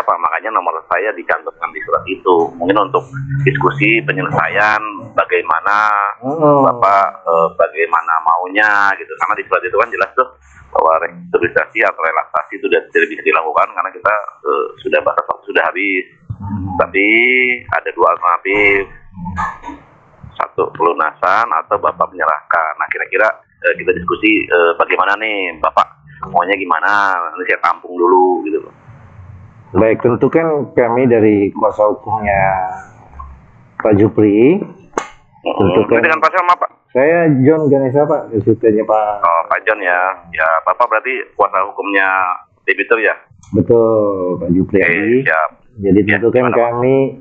siapa, makanya nomor saya dicantumkan di surat itu. Mungkin untuk diskusi penyelesaian bagaimana Bapak bagaimana maunya gitu, karena di surat itu kan jelas tuh bahwa restrukturisasi atau relaksasi itu tidak bisa dilakukan karena kita sudah batas waktu sudah habis. Tapi ada dua alternatif, satu pelunasan atau Bapak menyerahkan. Nah kira-kira kita diskusi bagaimana nih Bapak maunya gimana, nanti saya tampung dulu gitu loh. Baik, tentu kan kami dari kuasa hukumnya Pak Jupri. Tentu kan dengan Pak siapa Pak? Saya John Ganesha Pak, konsultannya Pak. Oh Pak John ya, ya Bapak berarti kuasa hukumnya debitur ya? Betul Pak Jupri. Siap. Jadi tentu kan kami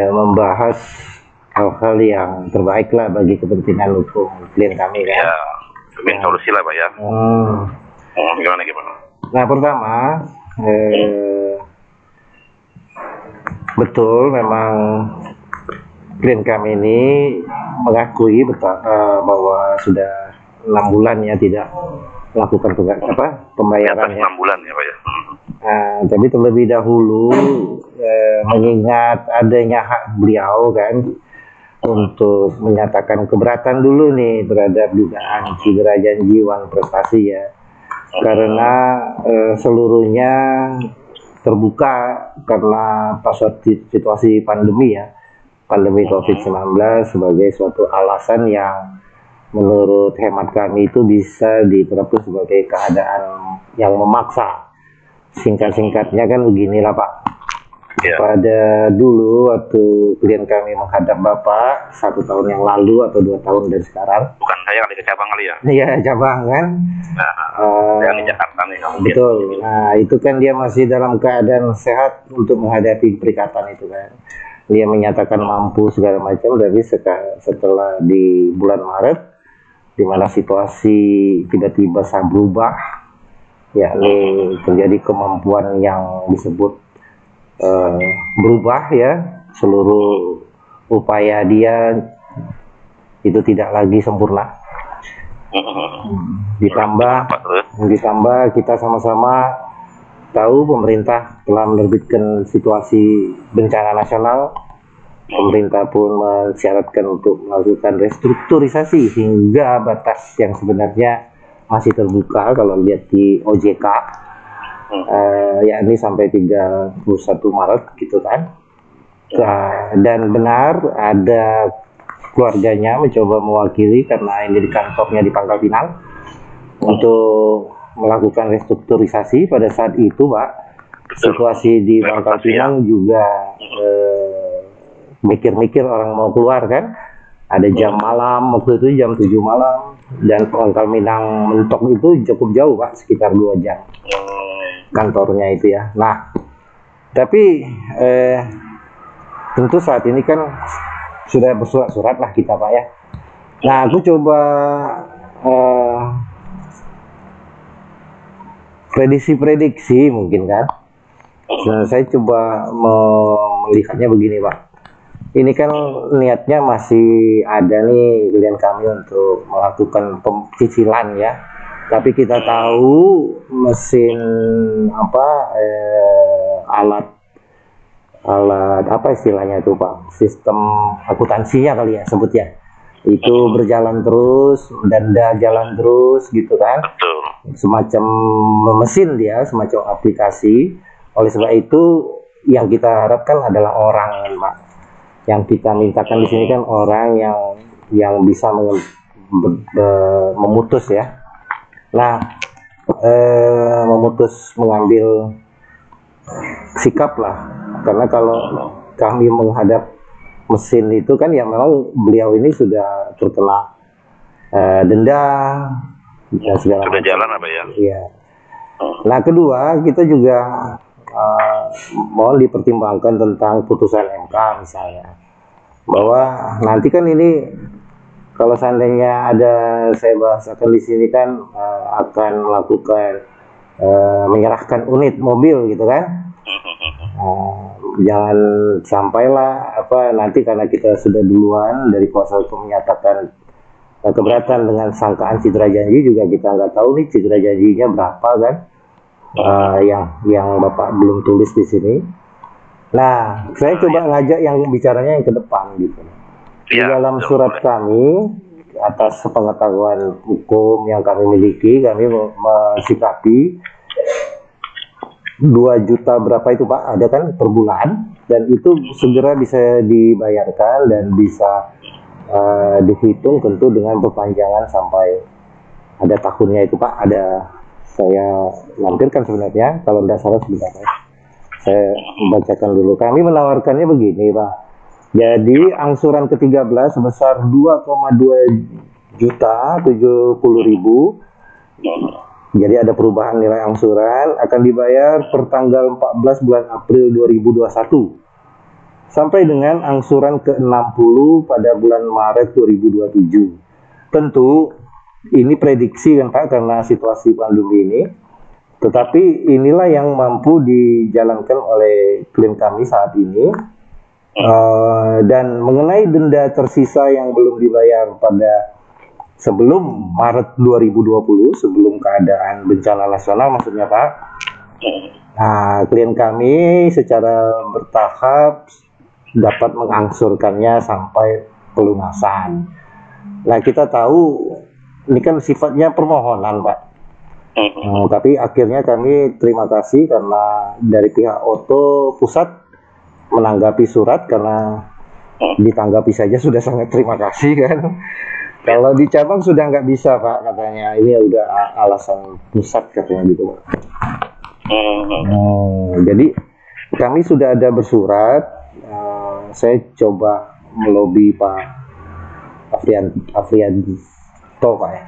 membahas hal-hal yang terbaik lah bagi kepentingan hukum klien kami kan. Ya, bikin solusi lah Pak ya. Gimana? Nah pertama, betul memang klien kami ini mengakui bahwa sudah 6 bulan ya tidak melakukan pembayarannya. 6 bulan ya Pak ya. Tapi terlebih dahulu mengingat adanya hak beliau kan untuk menyatakan keberatan dulu nih terhadap dugaan cedera janji uang prestasi ya, karena seluruhnya terbuka karena pas situasi pandemi ya, pandemi COVID-19 sebagai suatu alasan yang menurut hemat kami itu bisa diterapkan sebagai keadaan yang memaksa. Singkat-singkatnya kan beginilah Pak. Ya. Pada dulu waktu klien kami menghadap Bapak 1 tahun yang lalu atau 2 tahun dari sekarang. Bukan saya kali ke cabang kali ya? Iya cabang kan. Yang di Jakarta nih. Betul. Nah itu kan dia masih dalam keadaan sehat untuk menghadapi perikatan itu kan. Dia menyatakan mampu segala macam, tapi setelah di bulan Maret, di mana situasi tiba-tiba sangat berubah, yakni terjadi kemampuan yang disebut berubah ya, seluruh upaya dia itu tidak lagi sempurna. Ditambah kita sama-sama tahu pemerintah telah menerbitkan situasi bencana nasional. Pemerintah pun mensyaratkan untuk melakukan restrukturisasi hingga batas yang sebenarnya masih terbuka kalau lihat di OJK, yakni sampai 31 Maret gitu kan. Dan benar ada keluarganya mencoba mewakili karena ini di kantornya di Pangkal Pinang untuk melakukan restrukturisasi. Pada saat itu Pak, situasi di Pangkal Pinang juga mikir-mikir orang mau keluar kan, ada jam malam, waktu itu jam 7 malam, dan Pangkal Pinang mentok itu cukup jauh Pak, sekitar 2 jam kantornya itu ya. Nah tapi tentu saat ini kan sudah bersurat-surat lah kita Pak ya. Nah aku coba prediksi mungkin kan. Nah, saya coba melihatnya begini Pak. Ini kan niatnya masih ada nih klien kami untuk melakukan cicilan ya. Tapi kita tahu mesin alat apa istilahnya itu Pak, sistem akuntansinya kali ya sebutnya, itu berjalan terus, denda jalan terus gitu kan, semacam mesin dia, semacam aplikasi. Oleh sebab itu yang kita harapkan adalah orang Pak, yang kita mintakan di sini kan orang yang bisa memutus ya. Nah memutus, mengambil sikap lah, karena kalau kami menghadap mesin itu kan ya memang beliau ini sudah terkena denda dan segala sudah macam. Jalan apa ya? Iya. Nah kedua kita juga mohon dipertimbangkan tentang putusan MK misalnya, bahwa nanti kan ini kalau seandainya ada, saya bahasakan di sini kan akan melakukan menyerahkan unit mobil gitu kan. Jangan sampailah nanti karena kita sudah duluan dari kuasa hukum menyatakan keberatan dengan sangkaan cedera janji, juga kita nggak tahu nih cedera janjinya berapa kan. yang Bapak belum tulis di sini. Nah, saya coba ngajak yang bicaranya yang ke depan gitu. Di dalam surat kami atas sepengetahuan hukum yang kami miliki, kami mensikapi 2 juta berapa itu Pak, ada kan per bulan, dan itu segera bisa dibayarkan dan bisa dihitung tentu dengan perpanjangan sampai ada tahunnya itu Pak. Ada, saya lampirkan sebenarnya, kalau tidak salah sebenarnya saya membacakan dulu. Kami menawarkannya begini Pak, jadi angsuran ke-13 sebesar 2,2 juta 70.000. Jadi ada perubahan nilai angsuran, akan dibayar per tanggal 14 bulan April 2021 sampai dengan angsuran ke-60 pada bulan Maret 2027. Tentu ini prediksi kan Pak, karena situasi pandemi ini. Tetapi inilah yang mampu dijalankan oleh klien kami saat ini. Dan mengenai denda tersisa yang belum dibayar pada sebelum Maret 2020, sebelum keadaan bencana nasional maksudnya Pak. Nah, klien kami secara bertahap dapat mengangsurkannya sampai pelunasan. Nah, kita tahu ini kan sifatnya permohonan Pak. Tapi akhirnya kami terima kasih karena dari pihak Oto Pusat menanggapi surat, karena ditanggapi saja sudah sangat terima kasih kan. Kalau di cabang sudah nggak bisa Pak, katanya ini udah alasan pusat katanya gitu Pak. Jadi kami sudah ada bersurat. Saya coba melobi Pak Afrianto Pak ya.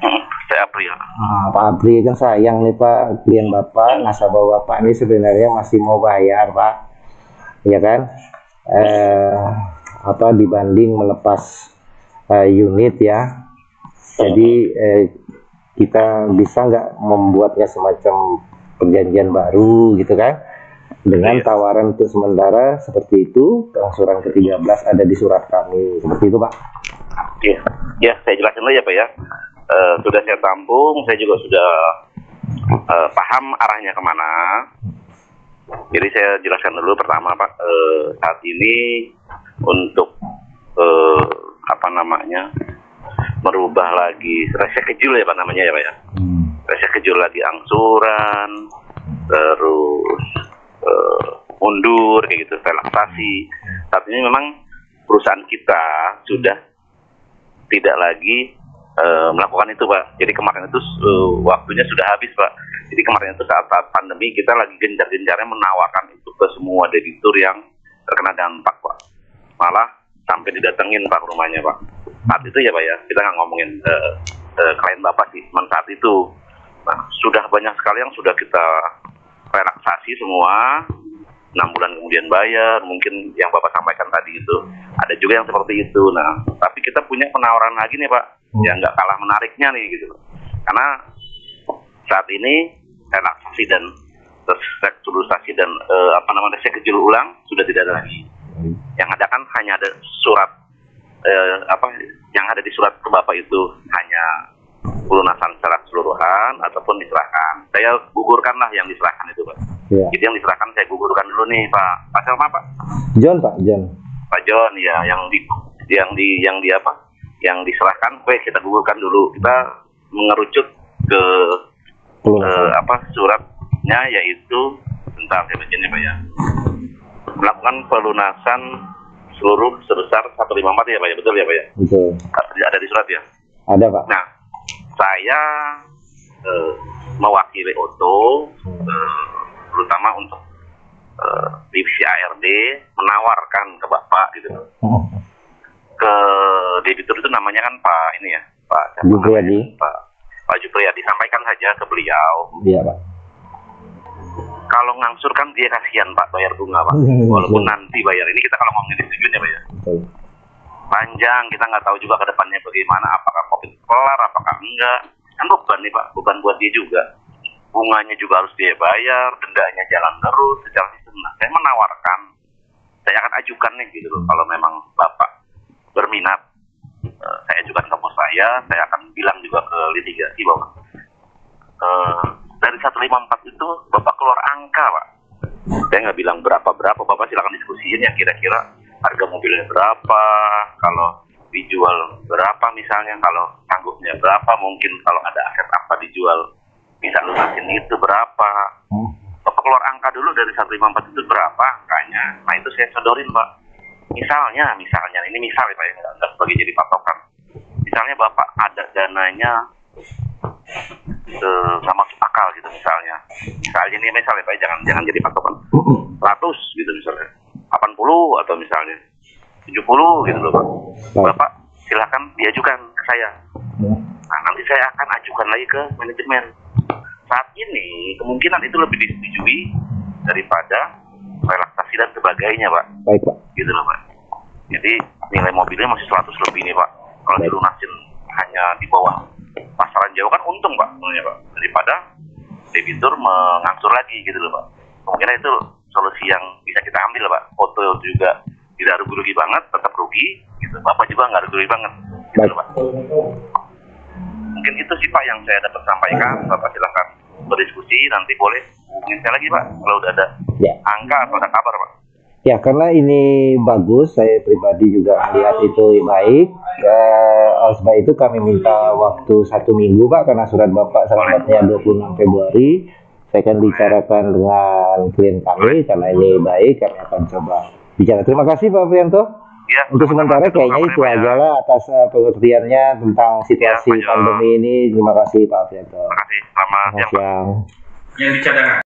Pak Apri kan sayang nih Pak, klien Bapak, nasabah Bapak ini sebenarnya masih mau bayar Pak, ya kan? Dibanding melepas unit ya. Jadi kita bisa nggak membuatnya semacam perjanjian baru gitu kan, dengan tawaran untuk sementara seperti itu. Angsuran ke-13 ada di surat kami seperti itu Pak. Ya, saya jelasin dulu ya Pak ya. Sudah saya tampung, saya juga sudah paham arahnya kemana. Jadi saya jelaskan dulu pertama Pak, saat ini untuk merubah lagi reschedule ya Pak namanya ya Pak ya. Reschedule lagi angsuran, terus mundur kayak gitu, relaksasi. Saat ini memang perusahaan kita sudah tidak lagi melakukan itu Pak. Jadi kemarin itu waktunya sudah habis Pak. Jadi kemarin itu saat pandemi kita lagi gencar-gencarnya menawarkan itu ke semua debitur yang terkena dampak Pak. Malah sampai didatengin Pak ke rumahnya Pak. Saat itu ya Pak ya, kita nggak ngomongin klien Bapak sih, saat itu. Nah, sudah banyak sekali yang sudah kita relaksasi semua, 6 bulan kemudian bayar, mungkin yang Bapak sampaikan tadi itu. Ada juga yang seperti itu. Nah, tapi kita punya penawaran lagi nih Pak, yang nggak kalah menariknya nih gitu. Karena saat ini relaksasi dan restrukturisasi dan reschedule ulang sudah tidak ada lagi. Yang ada kan hanya ada surat yang ada di surat ke Bapak itu hanya pelunasan secara keseluruhan ataupun diserahkan. Saya gugurkanlah yang diserahkan itu Pak. Ya. Jadi yang diserahkan saya gugurkan dulu nih Pak. Pasal apa Pak? John Pak John. Pak John ya, yang diserahkan, kita gugurkan dulu. Kita mengerucut ke suratnya, yaitu bentar saya baca nih Pak ya. Melakukan pelunasan seluruh sebesar 154 ya Pak ya, betul ya Pak ya? Betul. Ada di surat ya? Ada Pak. Nah, saya mewakili Oto, terutama untuk divisi ARD, menawarkan ke Bapak gitu. Ke debitur itu namanya kan Pak Jupriyadi. Pak Jupriyadi, sampaikan saja ke beliau. Iya Pak. Kalau ngangsur kan dia kasihan Pak, bayar bunga Pak. Walaupun nanti bayar, ini kita kalau ngomongin disetujui ya Pak ya. Betul. Panjang, kita nggak tahu juga ke depannya bagaimana, apakah COVID kelar, apakah enggak. Kan beban nih Pak, beban buat dia juga. Bunganya juga harus dia bayar, dendanya jalan terus secara sistem. Nah, saya menawarkan, saya akan ajukan nih gitu loh, kalau memang Bapak berminat, saya ajukan ke bos saya akan bilang juga ke litigasi bahwa dari 154 itu Bapak keluar angka, Pak. Saya nggak bilang berapa-berapa, Bapak silakan diskusiin yang kira-kira harga mobilnya berapa, kalau dijual berapa misalnya, kalau tanggupnya berapa, mungkin kalau ada aset apa dijual bisa lunasin itu berapa. Bapak keluar angka dulu dari 154 itu berapa angkanya. Nah itu saya sodorin, Pak. Misalnya ini misal ya Pak, nggak sebagai jadi patokan. Misalnya Bapak ada dananya sama masuk akal gitu misalnya ini misalnya Pak, jangan jadi patokan 100 gitu misalnya, 80 atau misalnya 70 gitu loh Pak. Bapak silakan diajukan ke saya. Nah nanti saya akan ajukan lagi ke manajemen. Saat ini kemungkinan itu lebih disetujui daripada relaksasi dan sebagainya Pak. Baik Pak. Gitu loh Pak. Jadi nilai mobilnya masih 100 lebih nih Pak. Kalau dilunasin hanya di bawah pasaran jauh kan untung Pak sebenarnya Pak, daripada debitur mengangsur lagi gitu loh Pak. Kemungkinan itu solusi yang bisa kita ambil Pak. Foto juga tidak rugi banget, tetap rugi gitu. Bapak juga nggak rugi banget gitu loh Pak. Mungkin itu sih Pak yang saya dapat sampaikan. Bapak silakan berdiskusi, nanti boleh hubungin saya lagi Pak kalau udah ada angka atau ada kabar Pak. Ya, karena ini bagus, saya pribadi juga melihat itu baik. Oleh sebab itu kami minta waktu 1 minggu Pak, karena surat Bapak selamatnya 26 Februari. Saya akan bicarakan dengan klien kami, karena ini baik, kami akan coba bicara. Terima kasih Pak Prianto. Ya, untuk sementara kayaknya itu aja lah atas pengertiannya tentang situasi pandemi ini. Terima kasih Pak Prianto. Terima kasih. Selamat siang. Yang di cadangan.